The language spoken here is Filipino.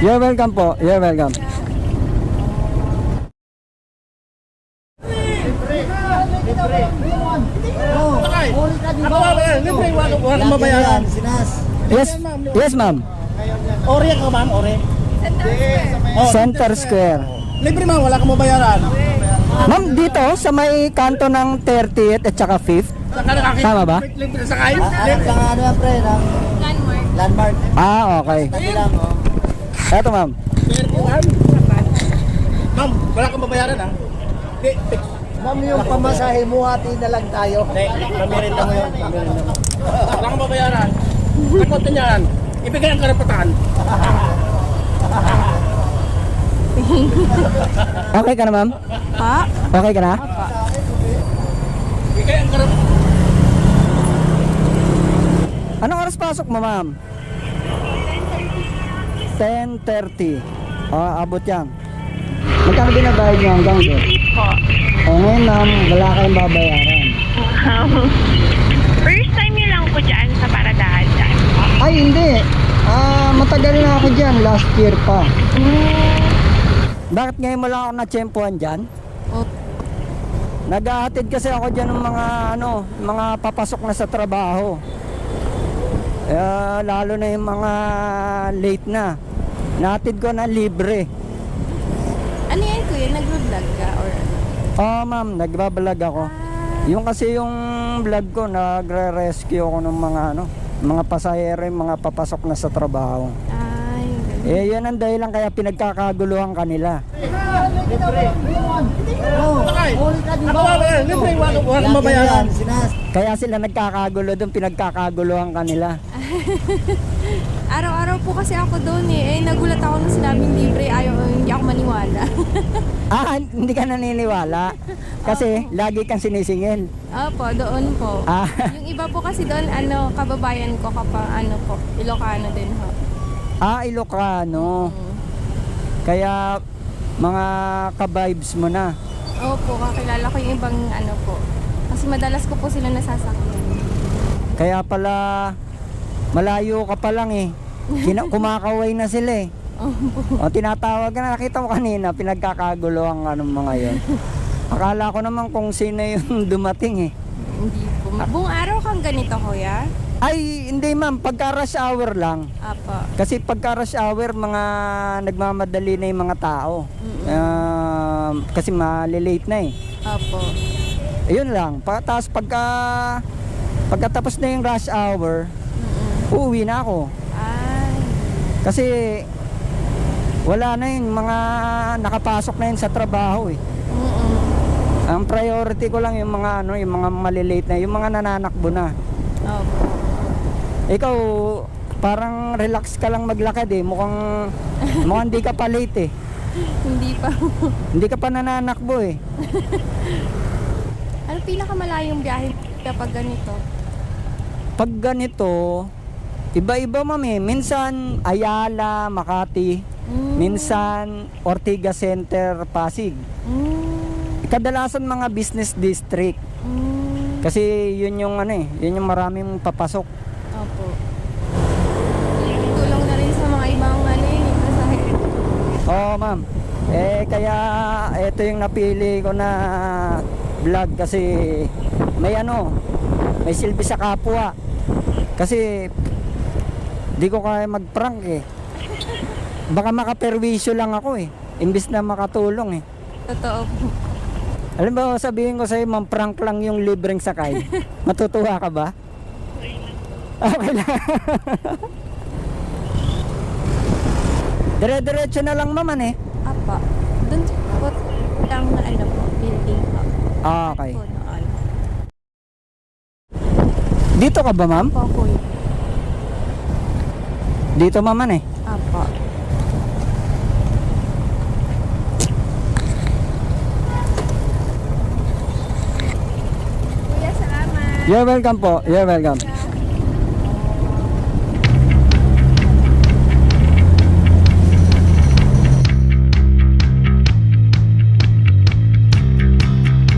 You're welcome po. You're welcome. Libre, wala kang mabayaran. Yes, yes ma'am. Ore ka ma'am, ore. Center Square. Libre ma'am, wala kang mabayaran. Ma'am, dito sa may kanto ng 30th at saka 5th. Tama ba? Libre sakay? Ang ano yan pre, ng landmark. Ah, okay. Tabi lang, oh. Eto ma'am. Ma'am, wala kang mabayaran ha? Ma'am, yung pamasahe mo, hati na lang tayo. Pamirinda mo yun. Wala kang mabayaran. Takot na yan. Ibigay ang karapatan. Okay ka na ma'am? Pa? Okay ka na? Ibigay ang karapatan. Anong oras pasok mo ma'am? 10:30. Abot yan. Magkano binabayad nyo hanggang doon? Po. Ngayon ma'am, wala kayong babayaran. First time nyo lang po dyan sa paradahan dyan. Ay hindi. Matagal na ako dyan. Last year pa. Bakit ngayon mo lang ako na-tsempuhan dyan? Nag-ahatid kasi ako dyan ng mga papasok na sa trabaho. Lalo na yung mga late na. Nahatid ko na libre. Ano yan kuya? Nag-vlog ka? Or Ma'am, nagbablog ako. Yung kasi yung vlog ko, nagre-rescue ako ng mga pasahero, yung mga papasok na sa trabaho. Ay, ganun. Yan ang dahilan kaya pinagkakaguluhan kanila. Libre, wala kang mabayaran. Kaya sila nagkakagulo doon, pinagkakaguluhan kanila. Araw-araw po kasi ako doon eh. Nagulat ako nung sinabing libre. Hindi ako maniwala. Hindi ka naniniwala? Kasi lagi kang sinisingil. Opo, doon po. Yung iba po kasi doon, kababayan ko po, Ilocano din ho. Ilocano. Kaya mga ka-vibes mo na. Opo, kakilala ko yung ibang po. Kasi madalas ko po sila nasasakyan. Kaya pala malayo ka pa lang eh. Kumakaway na sila eh. Tinatawag ka na. Nakita mo kanina, pinagkakaguluhan ka ng mga yon. Akala ko naman kung sino yung dumating eh. Hindi po. Buong araw kang ganito kuya? Ay, hindi ma'am. Pagka rush hour lang. Apo. Kasi pagka rush hour, mga nagmamadali na yung mga tao. Kasi malilate na eh. Apo. Ayun lang. Tapos pagkatapos na yung rush hour, uuwi na ako. Ay. Kasi wala na yun, mga nakapasok na yun sa trabaho eh. Ang priority ko lang yung mga yung mga malilate na, yung mga nananakbo na. Opo. Ikaw, parang relax ka lang maglakad eh. Mukhang hindi ka pa late eh. Hindi pa. Hindi ka pa nananakbo eh. Ano pinakamalayong biyahe kapag ganito? Pag ganito, iba-iba ma'am eh. Minsan Ayala, Makati. Minsan Ortigas Center, Pasig. Kadalasan mga business district. Kasi yun yung yun yung maraming papasok. Opo. Tulong na rin sa mga ibang pasahero. Oo ma'am. Kaya ito yung napili ko na vlog kasi may silbi sa kapwa. Kasi di ko kaya mag-prank eh. Baka makaperwisyo lang ako eh. Imbis na makatulong eh. Totoo po. Alam mo, sabihin ko sa'yo, prank lang yung libreng sakay. Matutuwa ka ba? Okay lang. Dire-diretso na lang maman eh. Apa. Doon po lang na building po. Okay. Po noon. Dito ka ba ma'am? Opo kuya. Dito maman eh. Apa. Kuya, salamat. You're welcome po. You're welcome.